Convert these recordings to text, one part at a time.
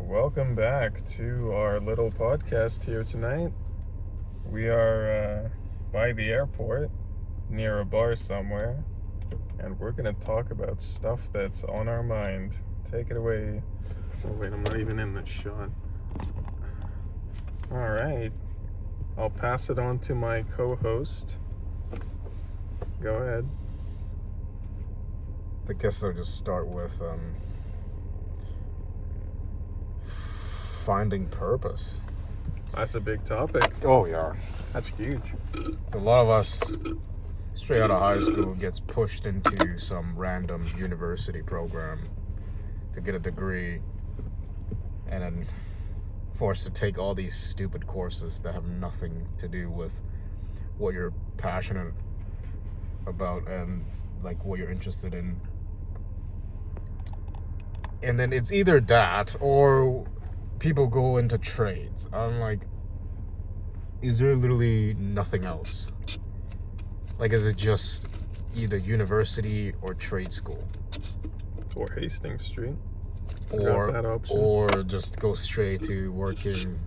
welcome back to our little podcast here tonight. We are by the airport, near a bar somewhere, and we're going to talk about stuff that's on our mind. Take it away. Oh, wait, I'm not even in the shot. All right. I'll pass it on to my co-host. Go ahead. I guess I'll just start with finding purpose. That's a big topic. Oh, yeah. That's huge. A lot of us, straight out of high school, gets pushed into some random university program to get a degree, and then forced to take all these stupid courses that have nothing to do with what you're passionate about and like what you're interested in. And then it's either that or people go into trades. I'm like, is there literally nothing else? Like, is it just either university or trade school? Or Hastings Street. Or just go straight to working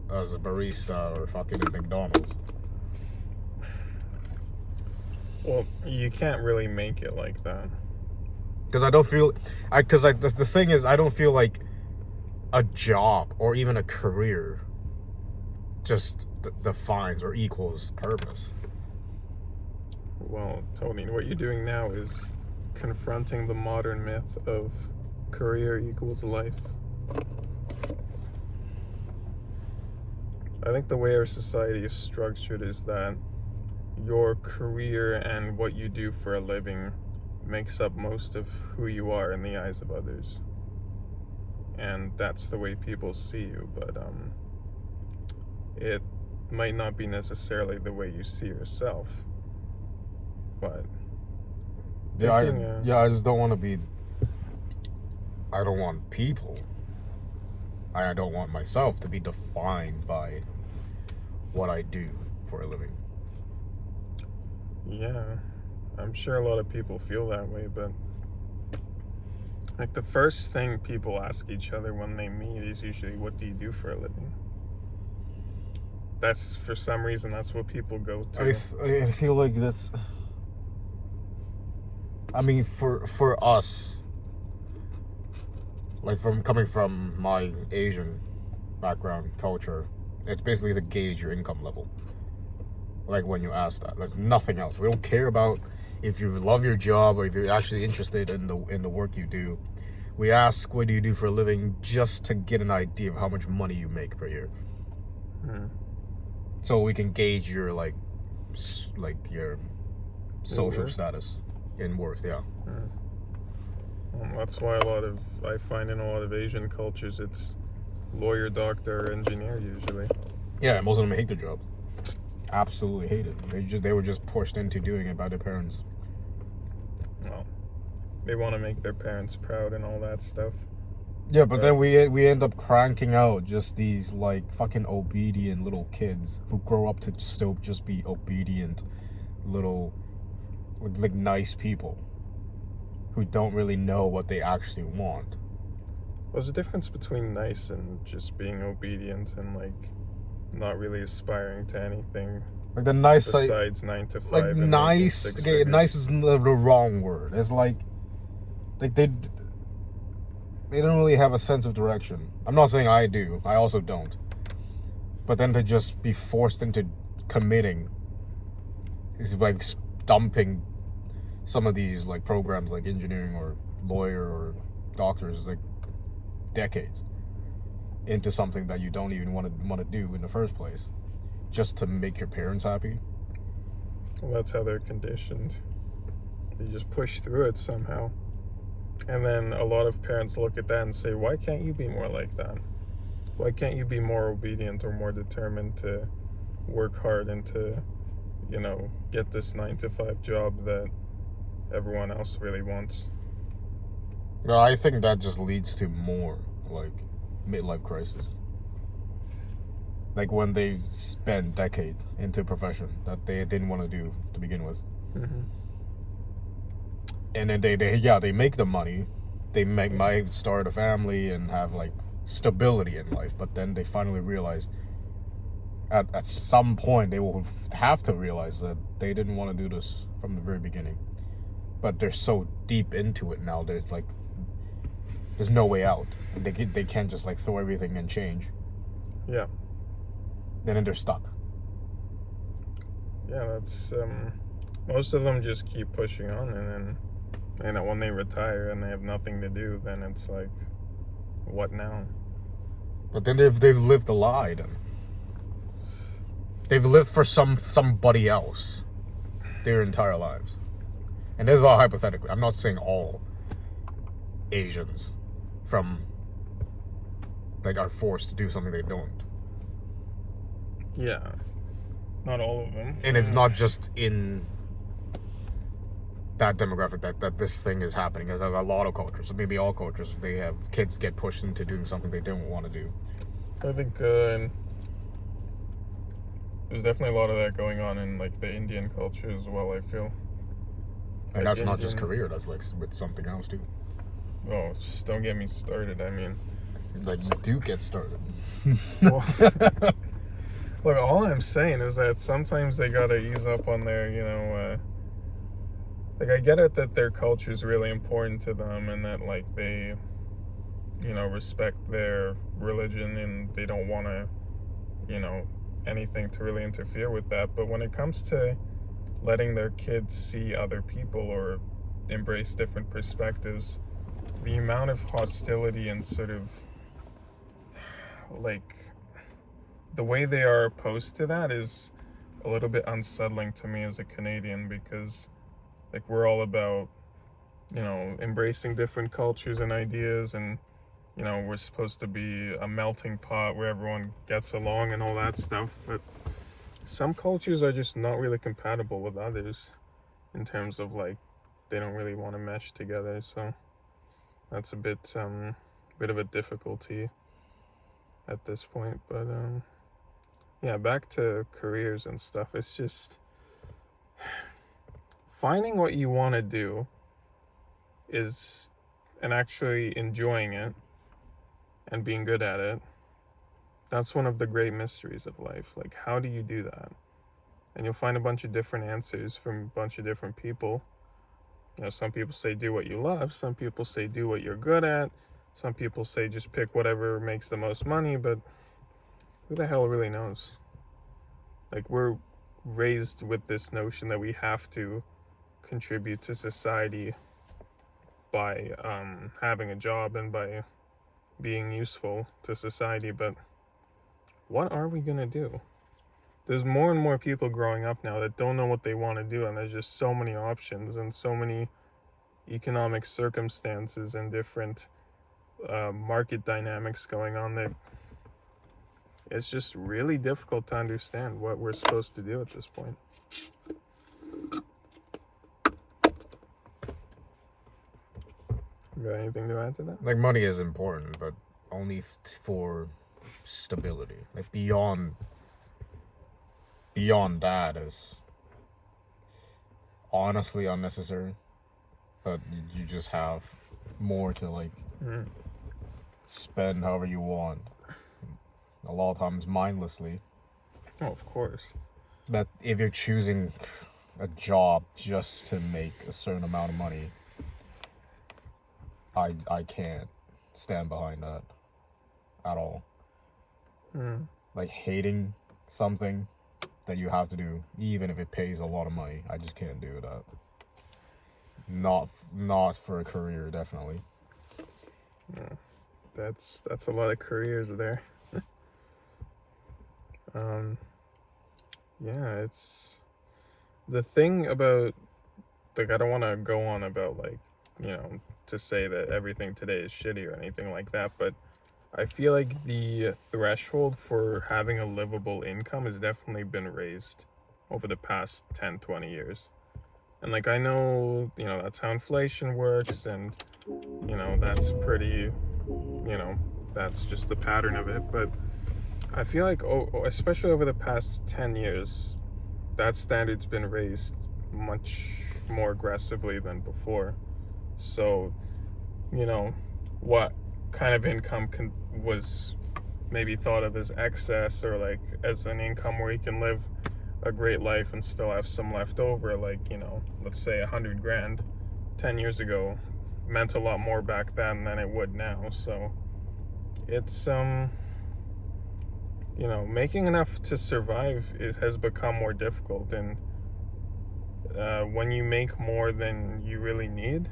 as a barista or fucking at McDonald's. Well, you can't really make it like that. Because I don't feel... the thing is, I don't feel like a job or even a career just defines or equals purpose. Well, Tony, what you're doing now is confronting the modern myth of career equals life. I think the way our society is structured is that your career and what you do for a living makes up most of who you are in the eyes of others. And that's the way people see you, but it might not be necessarily the way you see yourself. But I just don't want to be... I don't want people. I don't want myself to be defined by what I do for a living. Yeah, I'm sure a lot of people feel that way, but like the first thing people ask each other when they meet is usually, what do you do for a living? That's, for some reason, that's what people go to. I feel like that's... I mean, for us, like coming from my Asian background, culture, it's basically to gauge your income level. Like when you ask that, there's nothing else. We don't care about if you love your job or if you're actually interested in the work you do. We ask, what do you do for a living, just to get an idea of how much money you make per year. So we can gauge your like your social status in worth. Yeah. Well, that's why I find in a lot of Asian cultures, it's lawyer, doctor, or engineer usually. Yeah, most of them hate their job. Absolutely hate it. They were just pushed into doing it by their parents. Well, they want to make their parents proud and all that stuff. Yeah, but then we end up cranking out just these like fucking obedient little kids who grow up to still just be obedient little like nice people who don't really know what they actually want. There's a difference between nice and just being obedient and like not really aspiring to anything. Like the nice besides 9 to 5. Like nice. Okay, nice is the wrong word. It's like they don't really have a sense of direction. I'm not saying I do. I also don't. But then to just be forced into committing is like dumping some of these like programs like engineering or lawyer or doctors like decades into something that you don't even want to do in the first place, just to make your parents happy. Well, that's how they're conditioned. You just push through it somehow. And then a lot of parents look at that and say, why can't you be more like that? Why can't you be more obedient or more determined to work hard and to, get this 9 to 5 job that everyone else really wants? No, I think that just leads to more like midlife crisis. Like when they spend decades into a profession that they didn't want to do to begin with. Mm-hmm. And then they make the money. They might start a family and have like stability in life, but then they finally realize at some point they will have to realize that they didn't want to do this from the very beginning. But they're so deep into it now, there's no way out. And they can't just like throw everything and change. Yeah. Then they're stuck. Yeah, that's most of them just keep pushing on, and then when they retire and they have nothing to do, then it's like, what now? But then they've lived a lie. Then they've lived for somebody else their entire lives. And this is all hypothetically. I'm not saying all Asians are forced to do something they don't. Yeah. Not all of them. And it's not just in that demographic that this thing is happening. There's a lot of cultures, maybe all cultures, they have kids get pushed into doing something they don't want to do. I think there's definitely a lot of that going on in like the Indian culture as well, I feel. And that's not just career, that's like with something else too. Oh, just don't get me started. I mean, like, you do get started. Well, look, all I'm saying is that sometimes they gotta ease up on their, like, I get it that their culture is really important to them and that, like, they, respect their religion and they don't want to, anything to really interfere with that. But when it comes to letting their kids see other people or embrace different perspectives, the amount of hostility and sort of, like, the way they are opposed to that is a little bit unsettling to me as a Canadian, because like we're all about embracing different cultures and ideas, and we're supposed to be a melting pot where everyone gets along and all that stuff, but some cultures are just not really compatible with others in terms of like they don't really want to mesh together. So that's a bit of a difficulty at this point. But yeah, back to careers and stuff. It's just finding what you want to do and actually enjoying it and being good at it. That's one of the great mysteries of life. Like, how do you do that? And you'll find a bunch of different answers from a bunch of different people. Some people say do what you love. Some people say do what you're good at. Some people say just pick whatever makes the most money, but who the hell really knows? Like, we're raised with this notion that we have to contribute to society by having a job and by being useful to society, but what are we gonna do? There's more and more people growing up now that don't know what they want to do, and there's just so many options and so many economic circumstances and different market dynamics going on that it's just really difficult to understand what we're supposed to do at this point. You got anything to add to that? Like, money is important, but only for stability. Like, beyond that is honestly unnecessary. But you just have more to like spend however you want. A lot of times mindlessly. Oh, of course. But if you're choosing a job just to make a certain amount of money, I can't stand behind that at all. Like, hating something that you have to do, even if it pays a lot of money, I just can't do that. Not for a career, definitely. Yeah, that's a lot of careers there. Yeah, it's the thing about, like, I don't want to go on about like, to say that everything today is shitty or anything like that, but I feel like the threshold for having a livable income has definitely been raised over the past 10, 20 years. And like, I know, that's how inflation works, and, that's pretty, that's just the pattern of it. But I feel like, especially over the past 10 years, that standard's been raised much more aggressively than before. So, what kind of income was maybe thought of as excess, or like as an income where you can live a great life and still have some left over, like, let's say 100 grand 10 years ago meant a lot more back then than it would now. So it's making enough to survive, it has become more difficult. And when you make more than you really need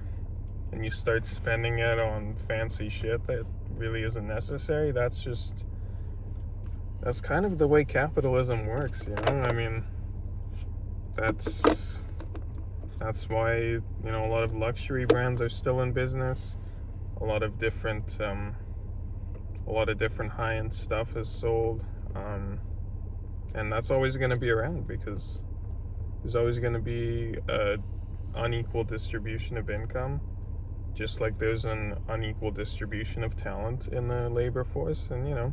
and you start spending it on fancy shit that really isn't necessary, that's kind of the way capitalism works, I mean, that's why, a lot of luxury brands are still in business. A lot of different high-end stuff is sold, and that's always going to be around, because there's always going to be a unequal distribution of income, just like there's an unequal distribution of talent in the labor force. And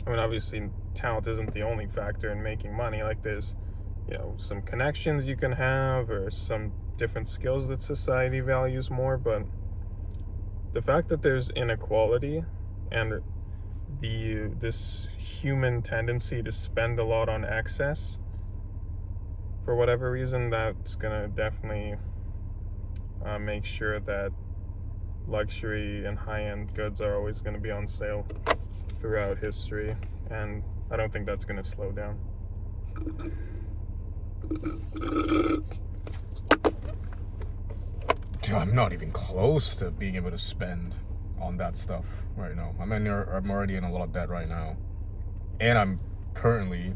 obviously talent isn't the only factor in making money. Like, there's some connections you can have, or some different skills that society values more. But the fact that there's inequality and this human tendency to spend a lot on excess for whatever reason, that's gonna definitely make sure that luxury and high-end goods are always going to be on sale throughout history, and I don't think that's going to slow down. I'm not even close to being able to spend on that stuff right now. I'm already in a lot of debt right now, and I'm currently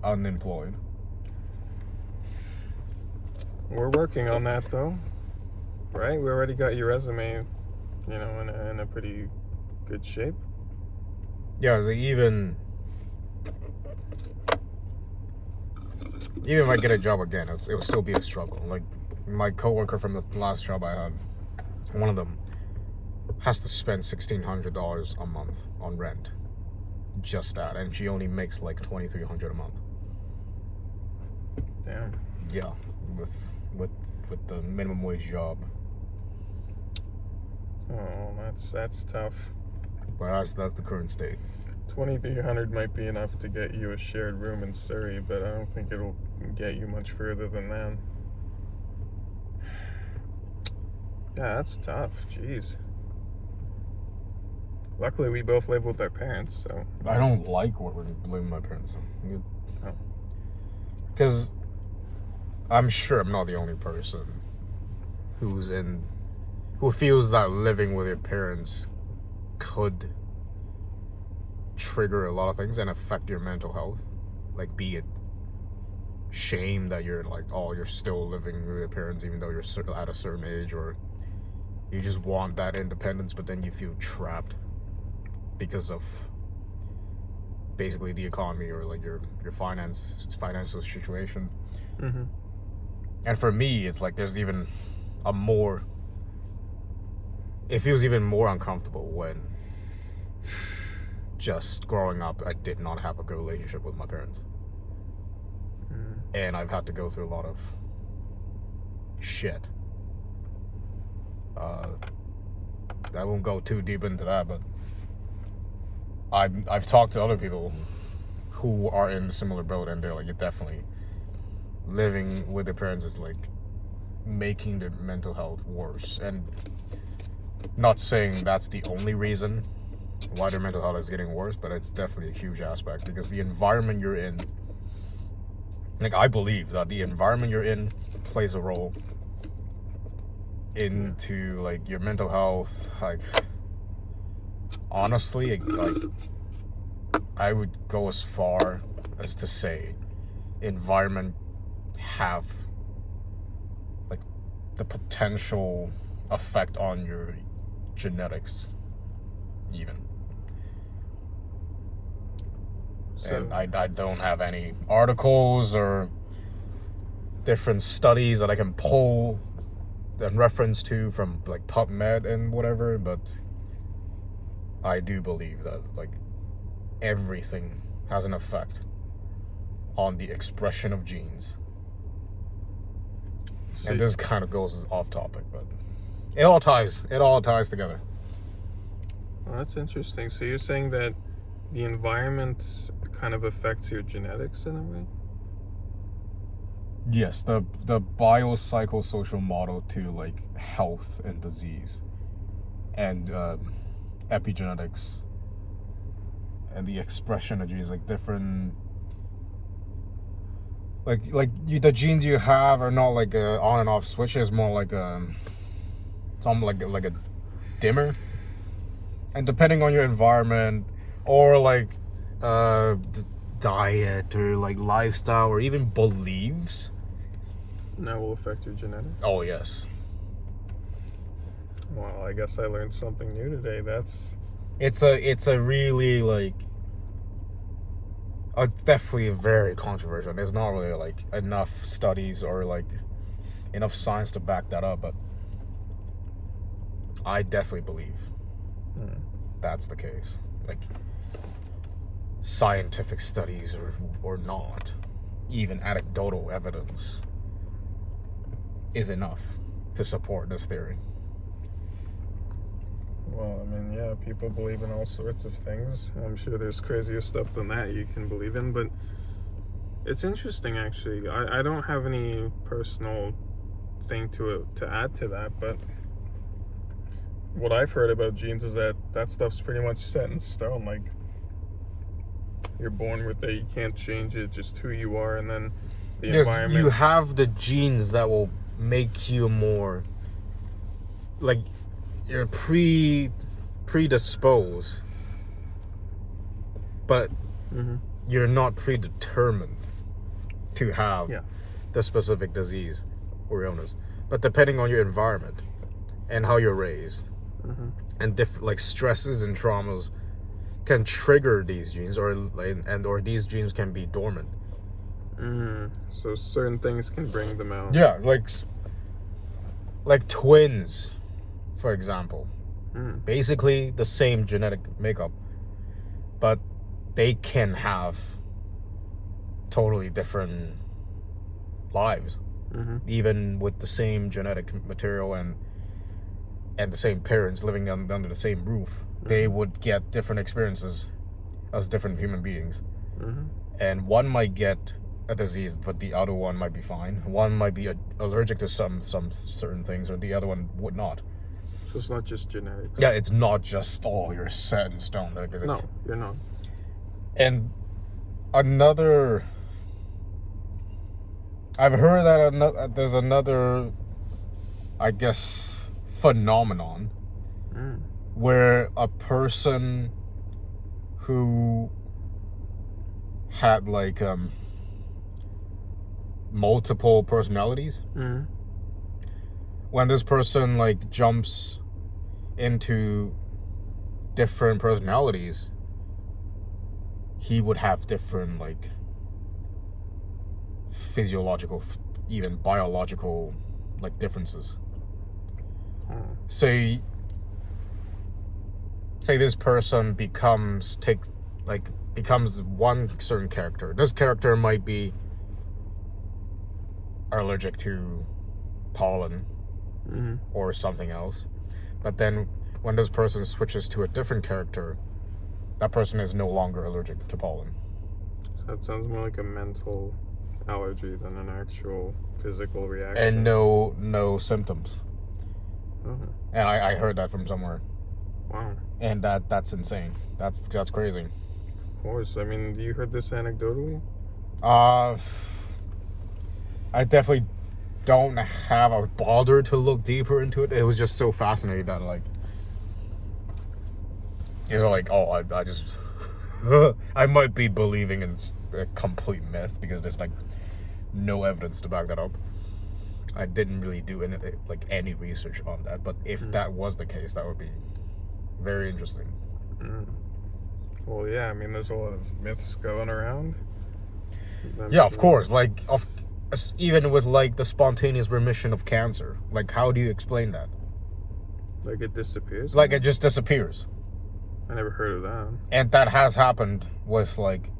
unemployed. We're working on that, though, right? We already got your resume, in a pretty good shape. Yeah, even if I get a job again, it will still be a struggle. Like, my coworker from the last job I had, one of them has to spend $1,600 a month on rent, just that, and she only makes like $2,300 a month. Damn. Yeah, with the minimum wage job. Oh, that's tough. But that's the current state. $2,300 might be enough to get you a shared room in Surrey, but I don't think it'll get you much further than that. Yeah, that's tough. Jeez. Luckily, we both live with our parents, so... I don't like what we're living with my parents. Oh. Because I'm sure I'm not the only person who feels that living with your parents could trigger a lot of things and affect your mental health. Like, be it shame that you're like, oh, you're still living with your parents even though you're at a certain age, or you just want that independence, but then you feel trapped because of basically the economy, or like your financial situation. Mm-hmm. And for me, it's like there's even it feels even more uncomfortable when just growing up, I did not have a good relationship with my parents. And I've had to go through a lot of shit. I won't go too deep into that, but I've talked to other people who are in a similar boat, and they're like, it definitely, living with their parents is like making their mental health worse. And not saying that's the only reason why their mental health is getting worse, but it's definitely a huge aspect, because the environment you're in, like, I believe that the environment you're in plays a role into like your mental health. Like, honestly, like, I would go as far as to say environment have like the potential effect on your genetics even. So, and I don't have any articles or different studies that I can pull and reference to from like PubMed and whatever, but I do believe that like everything has an effect on the expression of genes. And this kind of goes off topic, but it all ties together. Well, that's interesting. So you're saying that the environment kind of affects your genetics in a way? Yes, the biopsychosocial model to like health and disease, and epigenetics, and the expression of genes, like different, the genes you have are not like a on and off switch. It's more like it's almost like a dimmer, and depending on your environment or like diet or like lifestyle or even beliefs, And that will affect your genetics? oh yes, Well, I guess I learned something new today. it's a really like definitely very controversial. There's not really like enough studies or like enough science to back that up, but I definitely believe that's the case. Like scientific studies or not, even anecdotal evidence is enough to support this theory. Well, I mean, yeah, people believe in all sorts of things. I'm sure there's crazier stuff than that you can believe in, but it's interesting, actually. I don't have any personal thing to add to that, but what I've heard about genes is that stuff's pretty much set in stone. Like, you're born with it, you can't change it, just who you are, and then the environment. You have the genes that will make you more like you're predisposed, but you're not predetermined to have the specific disease or illness. But depending on your environment and how you're raised, and different like stresses and traumas can trigger these genes, or these genes can be dormant. So certain things can bring them out. Yeah, like twins, for example. Basically the same genetic makeup, but they can have totally different lives, even with the same genetic material and the same parents living under the same roof. They would get different experiences as different human beings. And one might get a disease, but the other one might be fine. One might be allergic to some certain things, or the other one would not. So it's not just genetics. Yeah, it's not just, you're set in stone. No, you're not. And another, I've heard that there's another, I guess, phenomenon where a person who had like multiple personalities, when this person like jumps into different personalities, he would have different like physiological, even biological like differences. Say this person becomes one certain character. This character might be allergic to pollen or something else. But then when this person switches to a different character, that person is no longer allergic to pollen. So it sounds more like a mental allergy than an actual physical reaction. And no symptoms. And I heard that from somewhere. Wow. And that's insane. That's crazy. Of course. I mean, you heard this anecdotally? I definitely don't have a bother to look deeper into it. It was just so fascinating that like, I just I might be believing in a complete myth because there's like no evidence to back that up. I didn't really do any research on that, but if that was the case, that would be very interesting. Well, yeah, I mean, there's a lot of myths going around. Yeah, of course. Like, even with like the spontaneous remission of cancer, like how do you explain that? Like it disappears? Like it just disappears. I never heard of that. And that has happened with like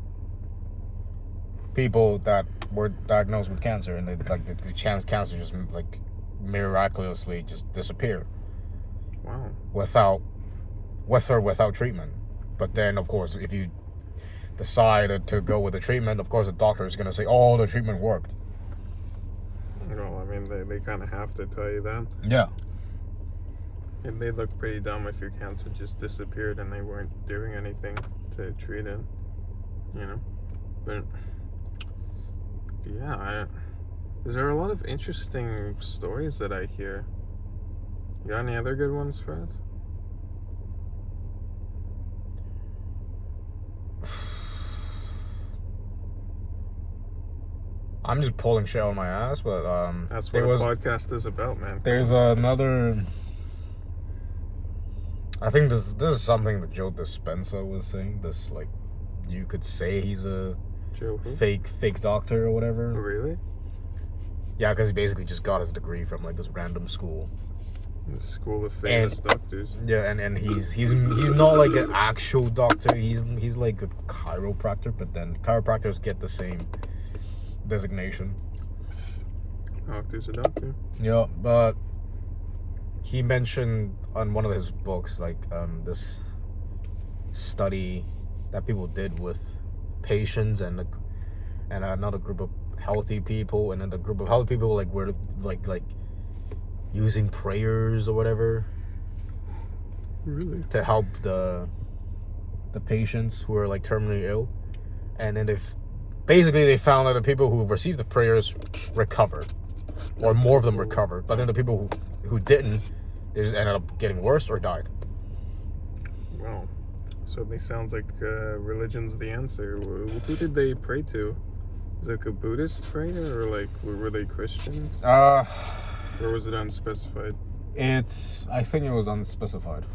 people that were diagnosed with cancer, and the chance cancer just like miraculously just disappear. Wow. with or without treatment. But then, of course, if you decide to go with the treatment, of course, the doctor is going to say, oh, the treatment worked. Well, I mean, they kind of have to tell you that. Yeah. And they'd look pretty dumb if your cancer just disappeared and they weren't doing anything to treat it, you know? But, yeah, there are a lot of interesting stories that I hear. You got any other good ones for us? I'm just pulling shit on my ass, but that's what a podcast is about, man. There's another. I think this is something that Joe Dispenza was saying. This, like, you could say he's a Joe who? fake doctor or whatever. Oh, really? Yeah, because he basically just got his degree from like this random school. The school of famous doctors. Yeah, and he's not like an actual doctor. He's like a chiropractor, but then chiropractors get the same designation. Doctor's a doctor. Yeah, but he mentioned on one of his books, like, this study that people did with patients and another group of healthy people, and then the group of healthy people were like using prayers or whatever. Really? To help the patients who are like terminally ill, and then they found that the people who received the prayers recovered, or more of them recovered, but then the people who didn't, they just ended up getting worse or died. Wow. Certainly sounds like religion's the answer. Who did they pray to? Was it like a Buddhist prayer, or like were they Christians? Or was it unspecified? I think it was unspecified.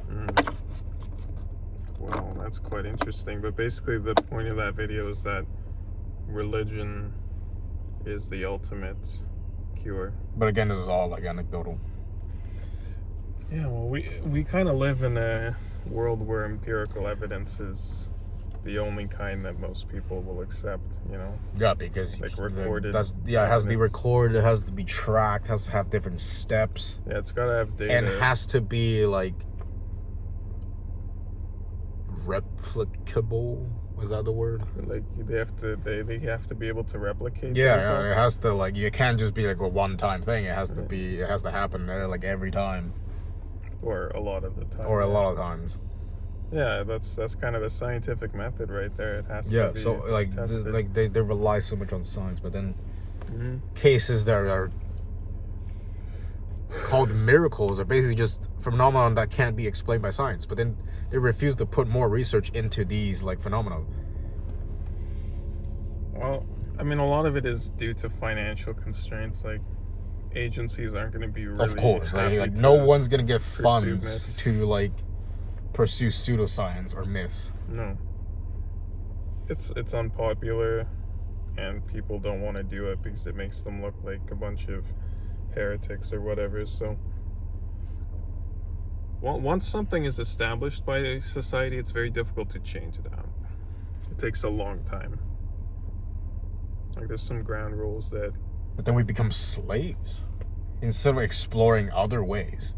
Wow, that's quite interesting. But basically the point of that video is that religion is the ultimate cure. But again, this is all like anecdotal. Yeah, well, we kind of live in a world where empirical evidence is the only kind that most people will accept, you know? Yeah, because like recorded. It has to be recorded, it has to be tracked, it has to have different steps. Yeah, it's gotta have data. And it has to be like replicable. Was that the word? Like they have to be able to replicate. Yeah, it has to, like, you can't just be like a one-time thing. It has to happen like every time. Or a lot of the time. Or a lot of times. Yeah, that's kind of a scientific method right there. It has to be so like tested. they rely so much on science, but then cases that are called miracles are basically just phenomenon that can't be explained by science. But then they refuse to put more research into these like phenomena. Well, I mean, a lot of it is due to financial constraints. Like, agencies aren't going to be really. Of course, like no one's going to get funds to like pursue pseudoscience or myths. No. It's unpopular, and people don't want to do it because it makes them look like a bunch of heretics or whatever. So once something is established by society, it's very difficult to change that. It takes a long time. Like, there's some ground rules that... But then we become slaves instead of exploring other ways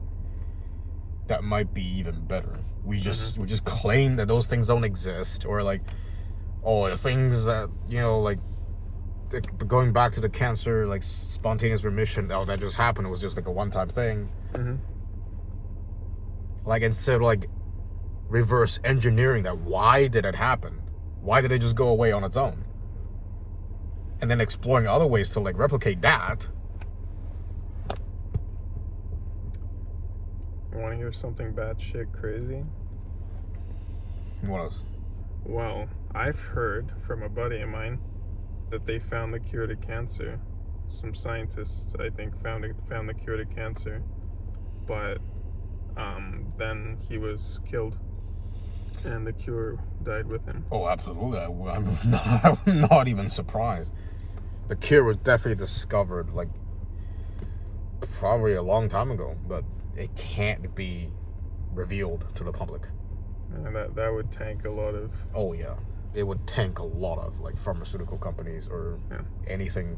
that might be even better. We just claim that those things don't exist, or like, oh, the things that, you know, like going back to the cancer, like spontaneous remission, oh, that just happened, it was just like a one-time thing. Like, instead of like reverse engineering that, why did it happen? Why did it just go away on its own? And then exploring other ways to like replicate that. You want to hear something batshit crazy? What else? Well, I've heard from a buddy of mine that they found the cure to cancer. Some scientists, I think, found the cure to cancer, but then he was killed, and the cure died with him. Oh, absolutely. I'm not even surprised. The cure was definitely discovered, like, probably a long time ago, but it can't be revealed to the public. And that would tank a lot of... Oh, yeah. It would tank a lot of, like, pharmaceutical companies or anything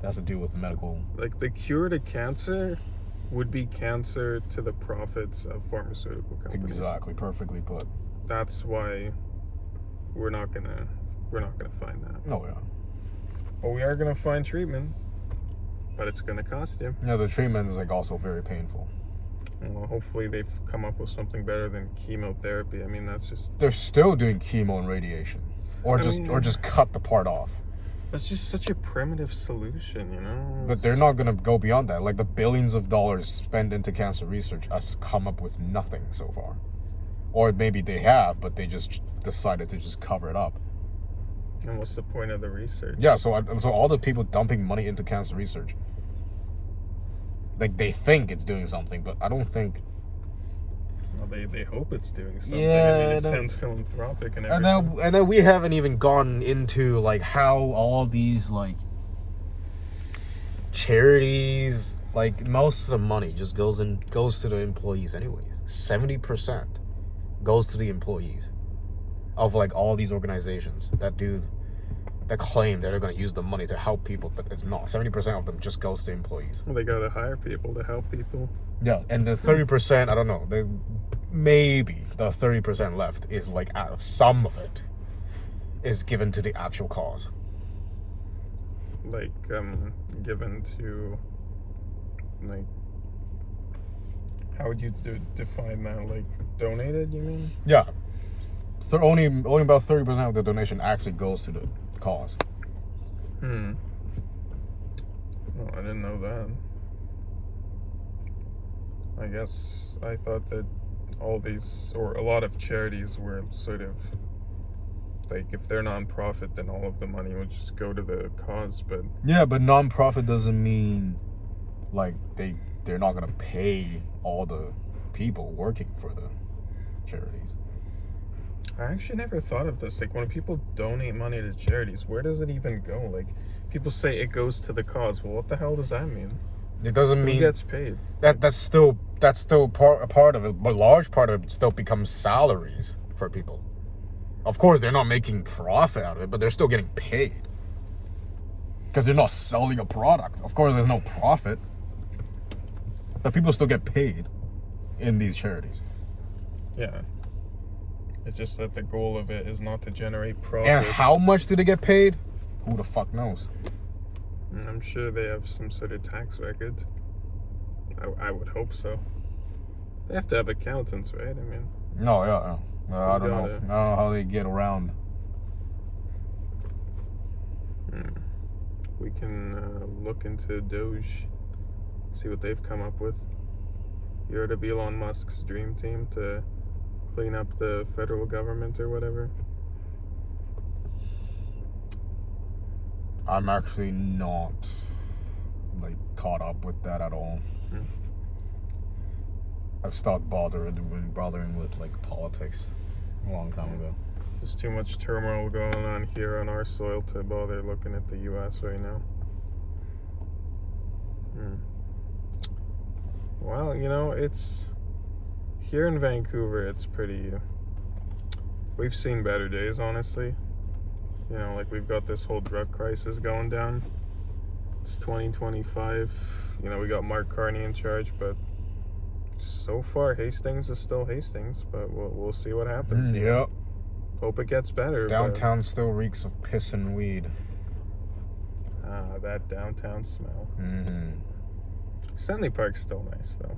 that has to do with medical... Like, the cure to cancer would be cancer to the profits of pharmaceutical companies. Exactly, perfectly put. That's why we're not gonna find that. Oh yeah. Well, we are gonna find treatment, but it's gonna cost you. Yeah, the treatment is like also very painful. Well, hopefully they've come up with something better than chemotherapy. I mean, that's just... They're still doing chemo and radiation, or just cut the part off. That's just such a primitive solution, you know? But they're not gonna go beyond that. Like the billions of dollars spent into cancer research has come up with nothing so far. Or maybe they have, but they just decided to just cover it up. And what's the point of the research? Yeah, so all the people dumping money into cancer research, like they think it's doing something, but I don't think. Well, they hope it's doing something. Yeah, I mean, it sounds philanthropic and everything. And then we haven't even gone into like how all these like charities, like most of the money just goes to the employees anyways. 70% goes to the employees of like all these organizations that claim that they're going to use the money to help people, but it's not. 70% of them just goes to employees. Well, they got to hire people to help people. Yeah, and the 30%, I don't know, maybe the 30% left is like some of it is given to the actual cause. Like, given to, like, how would you define that? Like, donated, you mean? Yeah. Only about 30% of the donation actually goes to the cause. Well, I didn't know that. I guess I thought that all these, or a lot of charities were sort of, like, if they're non-profit, then all of the money would just go to the cause, but... Yeah, but non-profit doesn't mean, like, they're not going to pay all the people working for the charities. I actually never thought of this. Like, when people donate money to charities, where does it even go? Like, people say it goes to the cause. Well, what the hell does that mean? It doesn't mean... Who gets paid? That's still a part of it, but a large part of it still becomes salaries for people. Of course, they're not making profit out of it, but they're still getting paid. Because they're not selling a product. Of course, there's no profit. But people still get paid in these charities. Yeah. It's just that the goal of it is not to generate profit. And how much do they get paid? Who the fuck knows? And I'm sure they have some sort of tax records. I would hope so. They have to have accountants, right? I mean... No, yeah. I don't know. I don't know how they get around. We can look into Doge, see what they've come up with. You heard of Elon Musk's dream team to clean up the federal government or whatever? I'm actually not like caught up with that at all. I've stopped bothering with like politics a long time ago. There's too much turmoil going on here on our soil to bother looking at the US right now. Well, you know, it's here in Vancouver, it's pretty... We've seen better days, honestly. You know, like we've got this whole drug crisis going down. It's 2025. You know, we got Mark Carney in charge, but so far Hastings is still Hastings, but we'll see what happens. Yep. Hope it gets better. Downtown still reeks of piss and weed. Ah, that downtown smell. Stanley Park's still nice, though.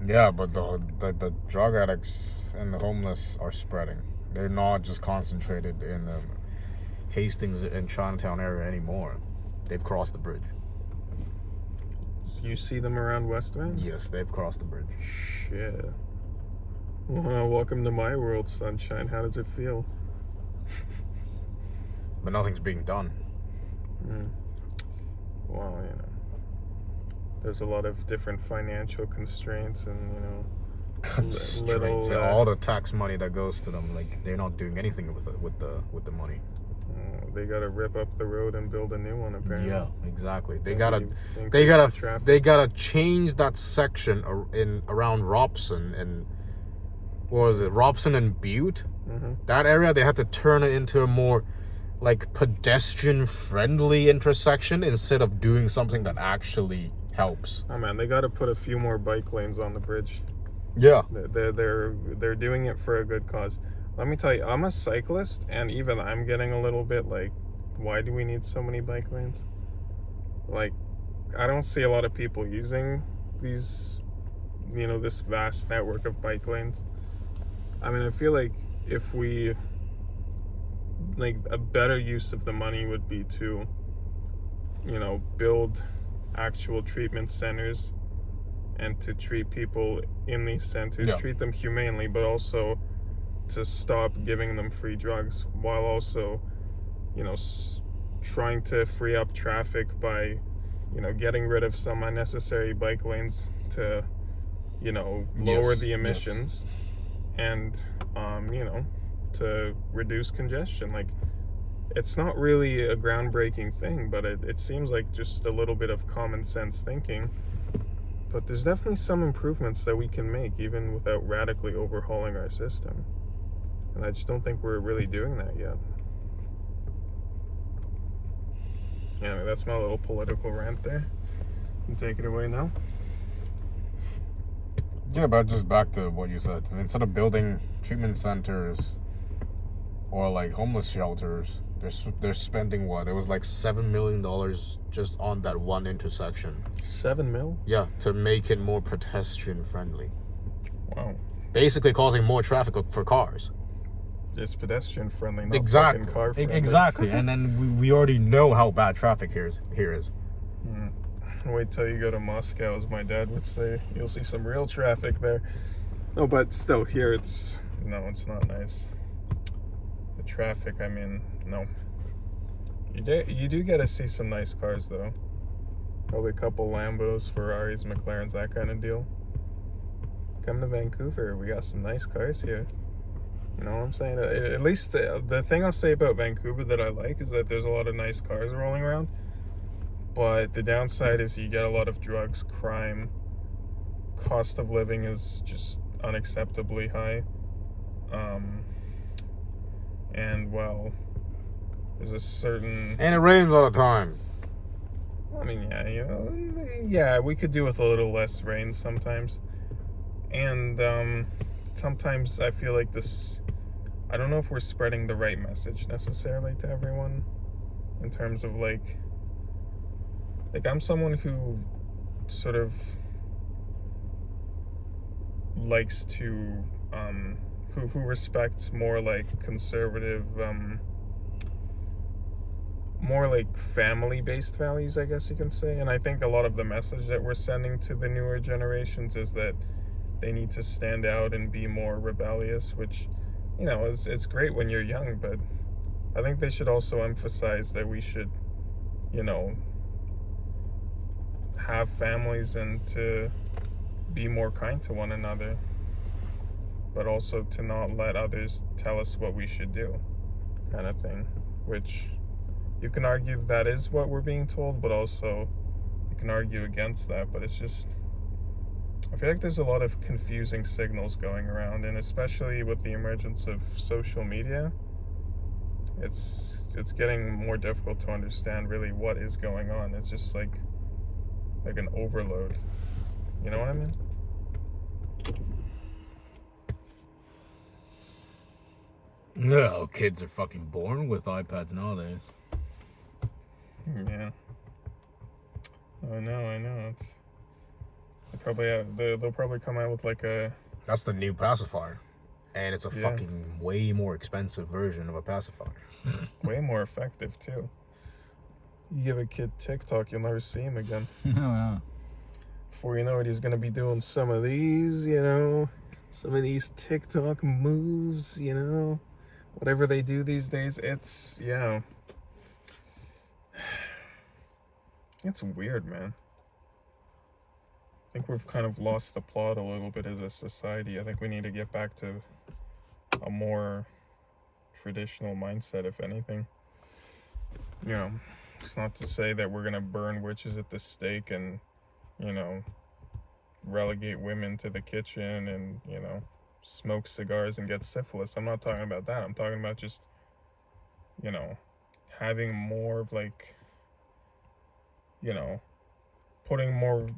Yeah, but the drug addicts and the homeless are spreading. They're not just concentrated in Hastings and Chinatown area anymore. They've crossed the bridge. So you see them around West Van? Yes, they've crossed the bridge. Shit. Well, welcome to my world, sunshine. How does it feel? But nothing's being done. Well, you know, there's a lot of different financial constraints and, you know, constraints. All the tax money that goes to them, like they're not doing anything with the money. They gotta rip up the road and build a new one, apparently. Yeah, exactly. They gotta change that section around Robson and what was it, Robson and Butte? That area, they had to turn it into a more like pedestrian friendly intersection instead of doing something that actually helps. Oh man, they got to put a few more bike lanes on the bridge. Yeah. They're doing it for a good cause. Let me tell you, I'm a cyclist, and even I'm getting a little bit like, why do we need so many bike lanes? Like, I don't see a lot of people using these, this vast network of bike lanes. I mean, I feel like if we, like, a better use of the money would be to, build actual treatment centers and to treat people in these centers, treat them humanely, but also to stop giving them free drugs, while also, trying to free up traffic by, getting rid of some unnecessary bike lanes to, lower the emissions and, to reduce congestion. Like, it's not really a groundbreaking thing, but it seems like just a little bit of common sense thinking. But there's definitely some improvements that we can make even without radically overhauling our system. And I just don't think we're really doing that yet. Anyway, that's my little political rant there. You can take it away now. Yeah, but just back to what you said. Instead of building treatment centers or like homeless shelters, they're spending what? It was like $7 million just on that one intersection. 7 mil? Yeah, to make it more pedestrian friendly. Wow. Basically causing more traffic for cars. It's pedestrian friendly, not fucking car friendly. Exactly. And then we already know how bad traffic here is. Wait till you go to Moscow, as my dad would say. You'll see some real traffic there. No, but still, here it's not nice. The traffic, I mean, no. You do get to see some nice cars, though. Probably a couple Lambos, Ferraris, McLarens, that kind of deal. Come to Vancouver, we got some nice cars here. You know what I'm saying? At least the thing I'll say about Vancouver that I like is that there's a lot of nice cars rolling around. But the downside is you get a lot of drugs, crime, cost of living is just unacceptably high. And well, there's a certain... And it rains all the time. I mean, yeah, we could do with a little less rain sometimes. And sometimes I feel like this... I don't know if we're spreading the right message necessarily to everyone in terms of like I'm someone who sort of likes to who respects more like conservative, more like family-based values, I guess you can say. And I think a lot of the message that we're sending to the newer generations is that they need to stand out and be more rebellious, which, it's great when you're young, but I think they should also emphasize that we should, have families and to be more kind to one another, but also to not let others tell us what we should do, kind of thing, which you can argue that is what we're being told, but also you can argue against that. But it's just, I feel like there's a lot of confusing signals going around, and especially with the emergence of social media, it's getting more difficult to understand really what is going on. It's just like an overload. You know what I mean? No, kids are fucking born with iPads nowadays. Yeah. I know. They'll probably come out with like a... That's the new pacifier. And it's a fucking way more expensive version of a pacifier. Way more effective, too. You give a kid TikTok, you'll never see him again. Yeah. Before you know it, he's going to be doing some of these, some of these TikTok moves, whatever they do these days. It's weird, man. I think we've kind of lost the plot a little bit as a society. I think we need to get back to a more traditional mindset, if anything. It's not to say that we're going to burn witches at the stake and, relegate women to the kitchen and, smoke cigars and get syphilis. I'm not talking about that. I'm talking about just, having more of like, putting more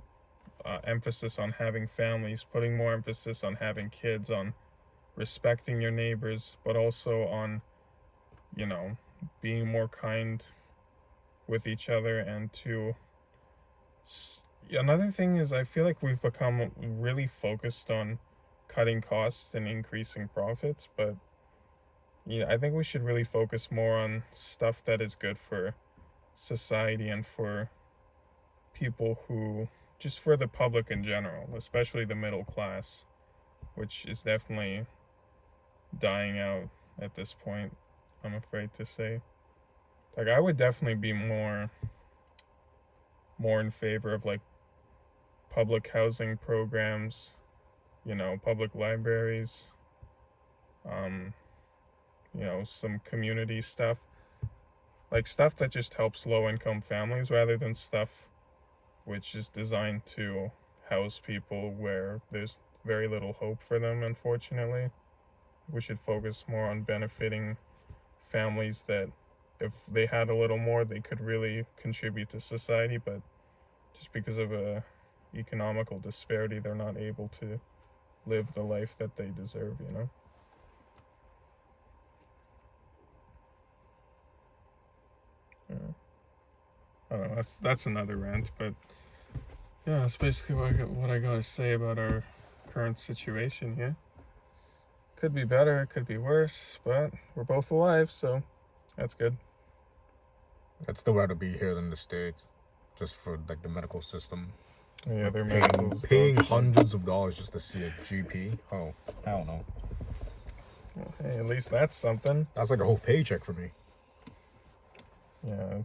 emphasis on having families, putting more emphasis on having kids, on respecting your neighbors, but also on, being more kind with each other. And another thing is, I feel like we've become really focused on cutting costs and increasing profits, but I think we should really focus more on stuff that is good for society and for people who, just for the public in general, especially the middle class, which is definitely dying out at this point, I'm afraid to say. Like, I would definitely be more in favor of, like, public housing programs, public libraries, some community stuff, like stuff that just helps low-income families, rather than stuff which is designed to house people where there's very little hope for them, unfortunately. We should focus more on benefiting families that, if they had a little more, they could really contribute to society, but just because of a economical disparity, they're not able to live the life that they deserve, Yeah. I don't know, that's another rant, but yeah, that's basically what I gotta say about our current situation here. Could be better, it could be worse, but we're both alive, so that's good. I'd still rather be here than the States, just for like the medical system. Yeah, like they're paying hundreds of dollars just to see a GP. Oh, I don't know. Well, hey, at least that's something. That's like a whole paycheck for me. Yeah,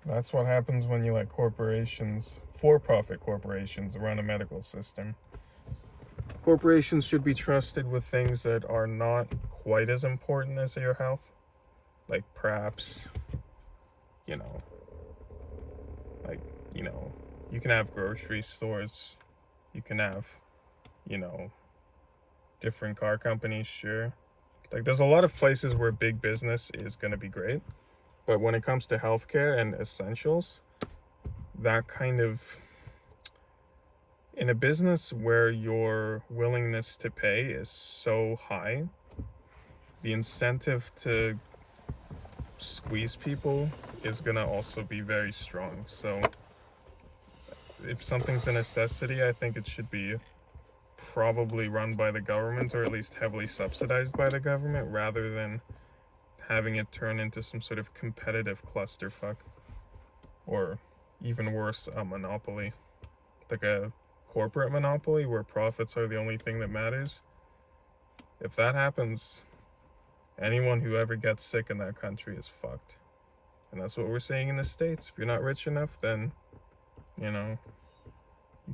that's what happens when you let corporations, for-profit corporations, run a medical system. Corporations should be trusted with things that are not quite as important as your health, like perhaps, you can have grocery stores, you can have, different car companies, sure. Like, there's a lot of places where big business is going to be great, but when it comes to healthcare and essentials, that kind of, in a business where your willingness to pay is so high, the incentive to squeeze people is going to also be very strong. So if something's a necessity, I think it should be probably run by the government, or at least heavily subsidized by the government, rather than having it turn into some sort of competitive clusterfuck, or even worse, a monopoly, like a corporate monopoly where profits are the only thing that matters. If that happens, anyone who ever gets sick in that country is fucked. And that's what we're seeing in the States. If you're not rich enough, then, you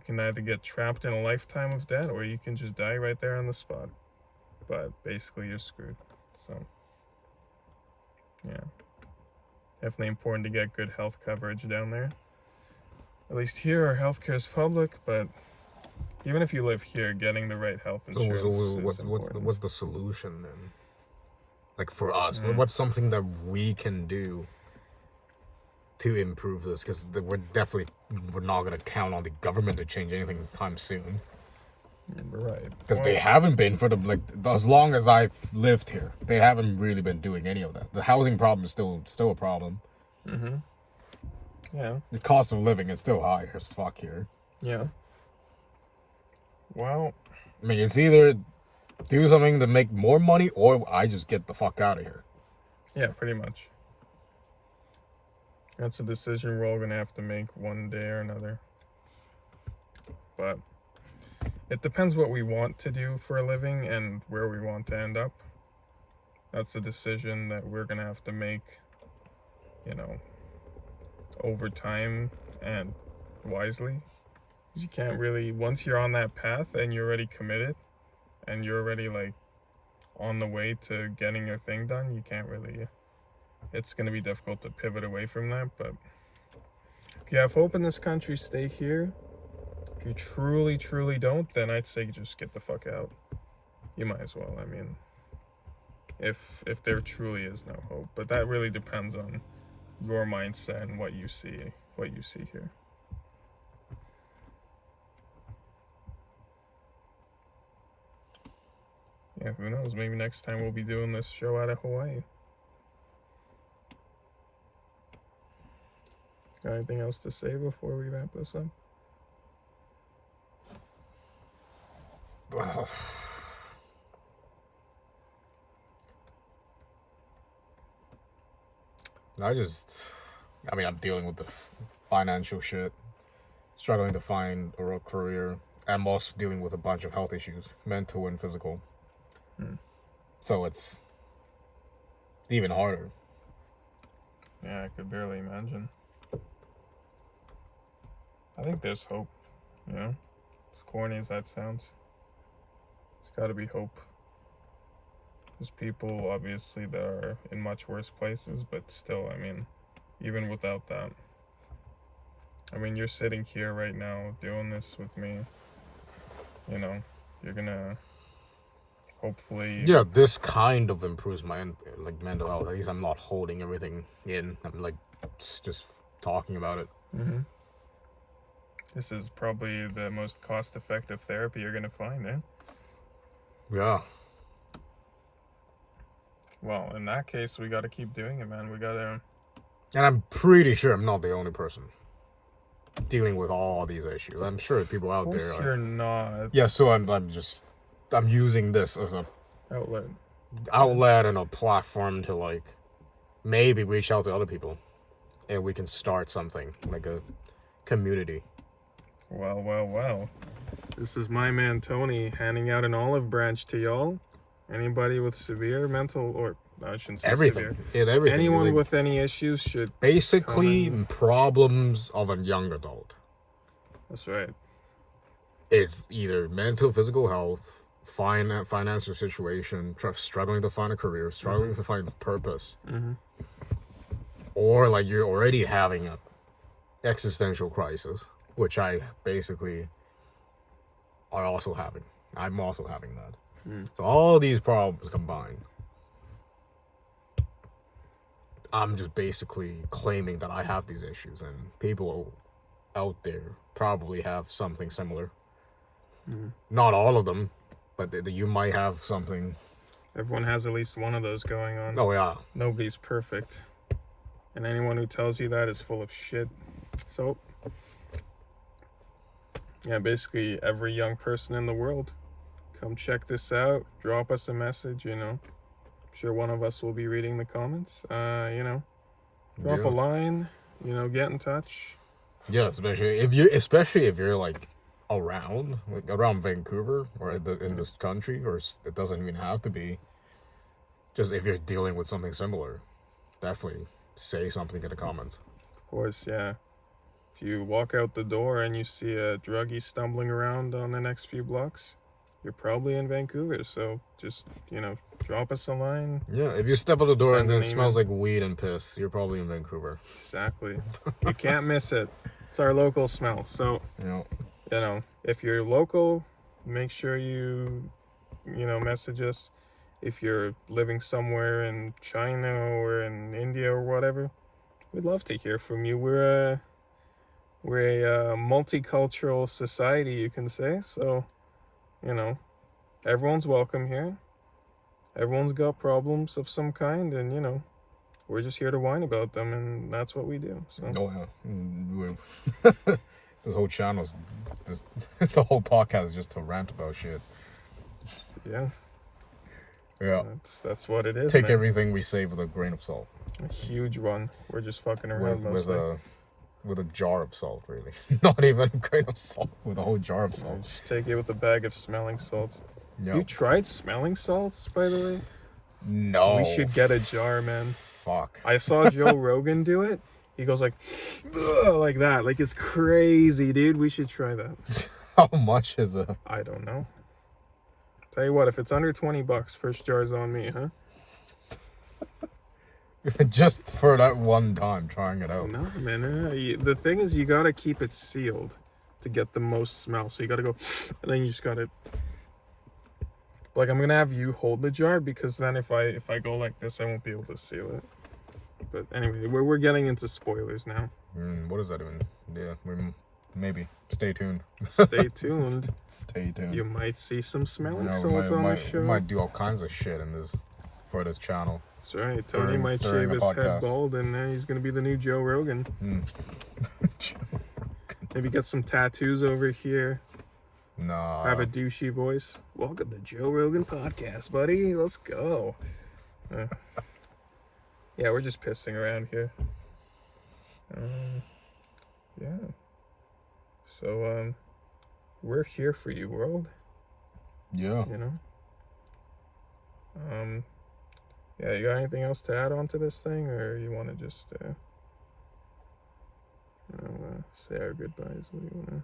can either get trapped in a lifetime of debt, or you can just die right there on the spot. But basically, you're screwed. So, yeah. Definitely important to get good health coverage down there. At least here, our healthcare is public, but even if you live here, getting the right health insurance is important. What's the solution then? Like, for us, what's something that we can do to improve this? Because we're not going to count on the government to change anything anytime soon. Right. Because they haven't been, for as long as I've lived here, they haven't really been doing any of that. The housing problem is still a problem. Mm-hmm. Yeah. The cost of living is still high as fuck here. Yeah. Well, I mean, it's either do something to make more money, or I just get the fuck out of here. Yeah, pretty much. That's a decision we're all going to have to make one day or another. But it depends what we want to do for a living and where we want to end up. That's a decision that we're going to have to make, over time and wisely. Because you can't really, once you're on that path and you're already committed and you're already on the way to getting your thing done, you can't really, it's going to be difficult to pivot away from that. But if you have hope in this country, stay here. If you truly, truly don't, then I'd say just get the fuck out. You might as well. I mean, if there truly is no hope. But that really depends on your mindset and what you see what you see here. Yeah, who knows? Maybe next time we'll be doing this show out of Hawaii. Got anything else to say before we wrap this up? I'm dealing with the financial shit, struggling to find a real career. I'm also dealing with a bunch of health issues, mental and physical. So it's even harder. Yeah, I could barely imagine. I think there's hope, you know? As corny as that sounds. There's gotta be hope. There's people, obviously, that are in much worse places, but still, I mean, even without that. I mean, you're sitting here right now doing this with me. You know, you're gonna hopefully... Yeah, this kind of improves my mental health. At least I'm not holding everything in. I'm just talking about it. Mm-hmm. This is probably the most cost-effective therapy you're gonna find, eh? Yeah. Well, in that case, we gotta keep doing it, man. We gotta... And I'm pretty sure I'm not the only person dealing with all these issues. I'm sure people out there are. Of course you're not. Yeah, so I'm using this as a outlet and a platform to maybe reach out to other people, and we can start something like a community. Well. This is my man Tony handing out an olive branch to y'all. Anybody with severe mental, or I shouldn't say everything. severe. Everything. Anyone with any issues should basically problems of a young adult. That's right. It's either mental, physical health, financial situation, struggling to find a career, struggling to find a purpose, or you're already having a existential crisis, which I'm also having that. So all these problems combined, I'm just basically claiming that I have these issues, and people out there probably have something similar. Not all of them, but you might have something. Everyone has at least one of those going on. Oh, yeah. Nobody's perfect. And anyone who tells you that is full of shit. So, yeah, basically every young person in the world, come check this out. Drop us a message, you know. I'm sure one of us will be reading the comments. Drop a line, get in touch. Yeah, especially if you're around Vancouver or in this country, or it doesn't even have to be. Just if you're dealing with something similar, definitely say something in the comments. Of course, yeah. If you walk out the door and you see a druggie stumbling around on the next few blocks, you're probably in Vancouver. So just, drop us a line. Yeah, if you step out the door and then it smells like weed and piss, you're probably in Vancouver. Exactly. You can't miss it. It's our local smell. So, if you're local, make sure you message us. If you're living somewhere in China or in India or whatever, we'd love to hear from you. We're a multicultural society, you can say. So, everyone's welcome here. Everyone's got problems of some kind, and, we're just here to whine about them, and that's what we do. So. Oh, yeah. This whole channel's the whole podcast is just to rant about shit. Yeah. Yeah. That's what it is. Take everything we say with a grain of salt. A huge one. We're just fucking around with a jar of salt, really. Not even a grain of salt, with a whole jar of salt. Just take it with a bag of smelling salts. Yep. You tried smelling salts, by the way? No. We should get a jar, man. Fuck. I saw Joe Rogan do it. He goes like that. Like, it's crazy, dude. We should try that. How much is it? I don't know. Tell you what, if it's under $20, first jar's on me, huh? Just for that one time, trying it out. No, man. The thing is, you gotta keep it sealed to get the most smell. So you gotta go, and then you just gotta... I'm gonna have you hold the jar, because then if I go like this, I won't be able to seal it. But anyway, we're getting into spoilers now. What does that even? Yeah, maybe. Stay tuned. Stay tuned. Stay tuned. You might see some smelling Yeah, salts on the show. We might do all kinds of shit for this channel. That's right. Tony might during shave the his head podcast. bald, and he's going to be the new Joe Rogan. Maybe get some tattoos over here. Nah. Have a douchey voice. Welcome to Joe Rogan Podcast, buddy. Let's go. Yeah, we're just pissing around here. Yeah. So, we're here for you, world. Yeah. You know? Yeah, you got anything else to add on to this thing, or you want to just, say our goodbyes? What do you want to...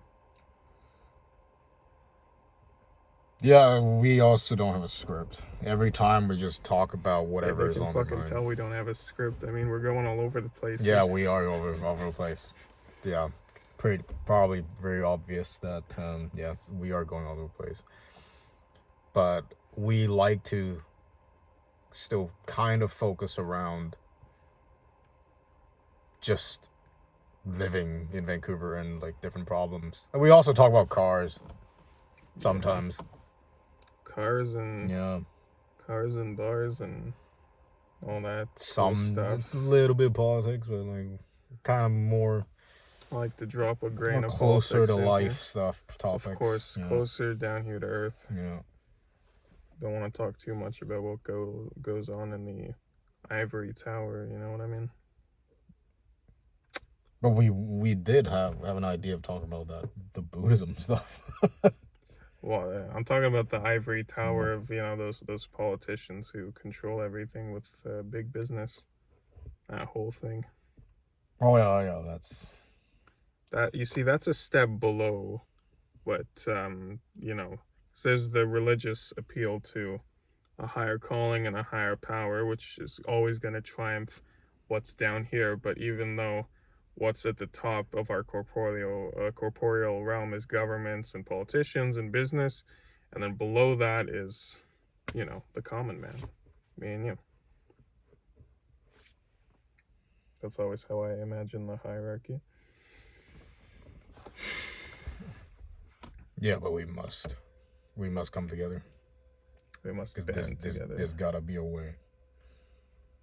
Yeah, we also don't have a script. Every time we just talk about whatever is on the mind. They can fucking tell we don't have a script. I mean, we're going all over the place. Yeah, we are all over the place. Yeah, probably very obvious that, we are going all over the place. But we like to still kind of focus around just living in Vancouver and, like, different problems. And we also talk about cars sometimes. Cars and bars and all that cool stuff. A little bit of politics, but like kind of more. I like to drop a grain of closer to life here. Stuff topics. Of course, closer down here to earth. Yeah. Don't want to talk too much about what goes on in the ivory tower. You know what I mean? But we did have an idea of talking about the Buddhism stuff. Well, I'm talking about the ivory tower of, those politicians who control everything with big business. That whole thing. Oh, yeah, that's... That, you see, that's a step below what, there's the religious appeal to a higher calling and a higher power, which is always going to triumph what's down here. But even though what's at the top of our corporeal realm is governments and politicians and business, and then below that is, the common man, me and you. That's always how I imagine the hierarchy. Yeah, but we must come together. We must band together. There's gotta be a way.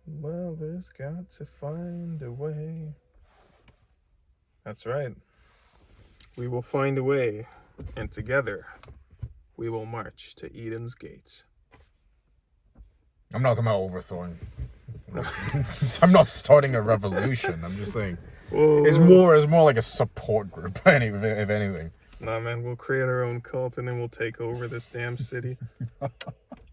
Well, there's got to find a way. That's right. We will find a way, and together we will march to Eden's gates. I'm not talking about overthrowing. I'm not starting a revolution. I'm just saying. Whoa. It's more like a support group, if anything. Nah, man, we'll create our own cult and then we'll take over this damn city.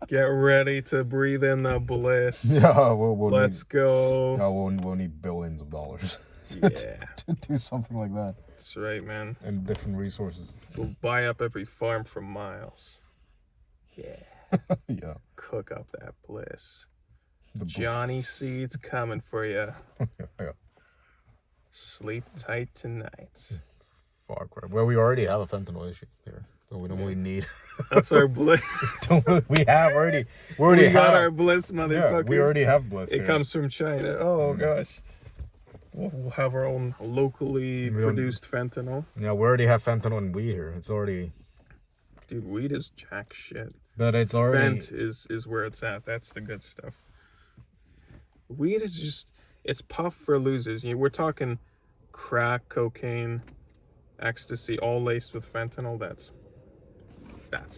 Get ready to breathe in the bliss. Yeah, Let's go. Yeah, we'll need billions of dollars. Yeah. to do something like that. That's right, man. And different resources. We'll buy up every farm for miles. Yeah. Yeah. Cook up that bliss. Johnny Seed's coming for you. Yeah. Sleep tight tonight. Fuck right. Well, we already have a fentanyl issue here, so we don't really need. That's our bliss. We already got our bliss, motherfuckers. Yeah, we already have bliss. It comes from China. Oh gosh. We'll have our own locally produced fentanyl. Yeah, we already have fentanyl and weed here. It's already. Dude, weed is jack shit. But it's already. Fent is where it's at. That's the good stuff. Weed is just, it's puff for losers. We're talking crack, cocaine, ecstasy, all laced with fentanyl. That's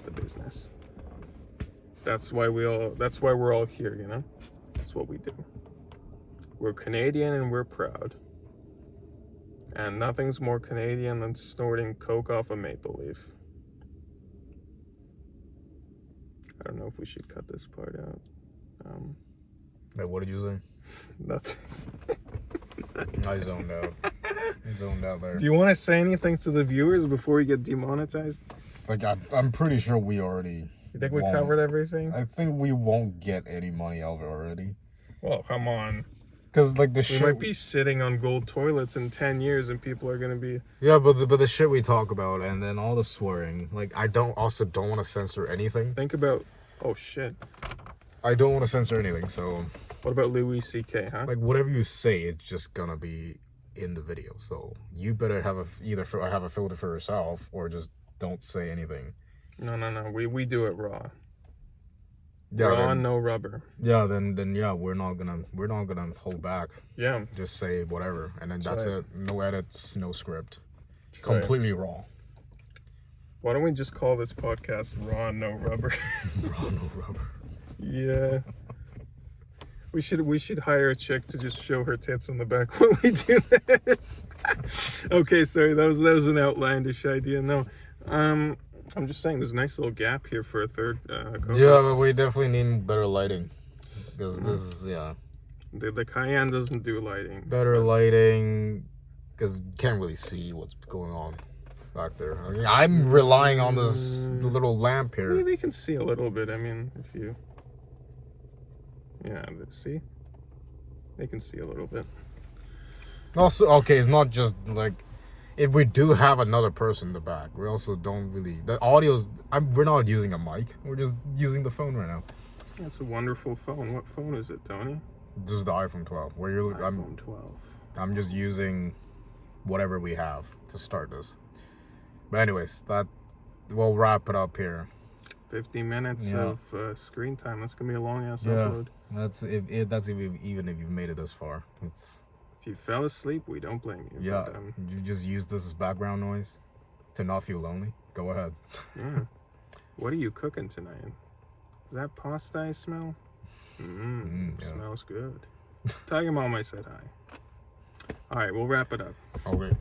the business. That's why we're all here, That's what we do. We're Canadian and we're proud. And nothing's more Canadian than snorting coke off a maple leaf. I don't know if we should cut this part out. Wait, what did you say? Nothing. I zoned out. There. Do you want to say anything to the viewers before we get demonetized? Like, I'm pretty sure we already... You think we covered everything? I think we won't get any money out of it already. Well, come on. Because, like, we might be sitting on gold toilets in 10 years and people are going to be... Yeah, but the shit we talk about and then all the swearing. Like, I don't want to censor anything. Think about... Oh, shit. I don't want to censor anything, so... What about Louis C.K., huh? Like, whatever you say, it's just gonna be in the video. So you better have either have a filter for yourself or just don't say anything. No. We do it raw. Yeah, raw, no rubber. Yeah, then yeah, we're not gonna hold back. Yeah. Just say whatever, and then that's it. No edits, no script. That's completely raw. Why don't we just call this podcast Raw No Rubber? Raw No Rubber. Yeah. We should hire a chick to just show her tits on the back when we do this. Okay, sorry, that was an outlandish idea. No. I'm just saying there's a nice little gap here for a third co-host. Yeah, but we definitely need better lighting. Because this is, The Cayenne doesn't do lighting. Better lighting, because you can't really see what's going on back there. I mean, I'm relying on this little lamp here. Maybe they can see a little bit. I mean, if you... Yeah, see? They can see a little bit. Also, okay, it's not just like... If we do have another person in the back, we also don't really... The audio's... we're not using a mic. We're just using the phone right now. That's a wonderful phone. What phone is it, Tony? This is the iPhone 12. iPhone 12. I'm just using whatever we have to start this. But anyways, we'll wrap it up here. 50 minutes of screen time. That's gonna be a long ass upload. That's even if you've made it this far. If you fell asleep, we don't blame you. Yeah, but, you just use this as background noise to not feel lonely. Go ahead. Yeah. What are you cooking tonight? Is that pasta I smell? Smells good. Tell your mom I said hi. All right, we'll wrap it up. Okay.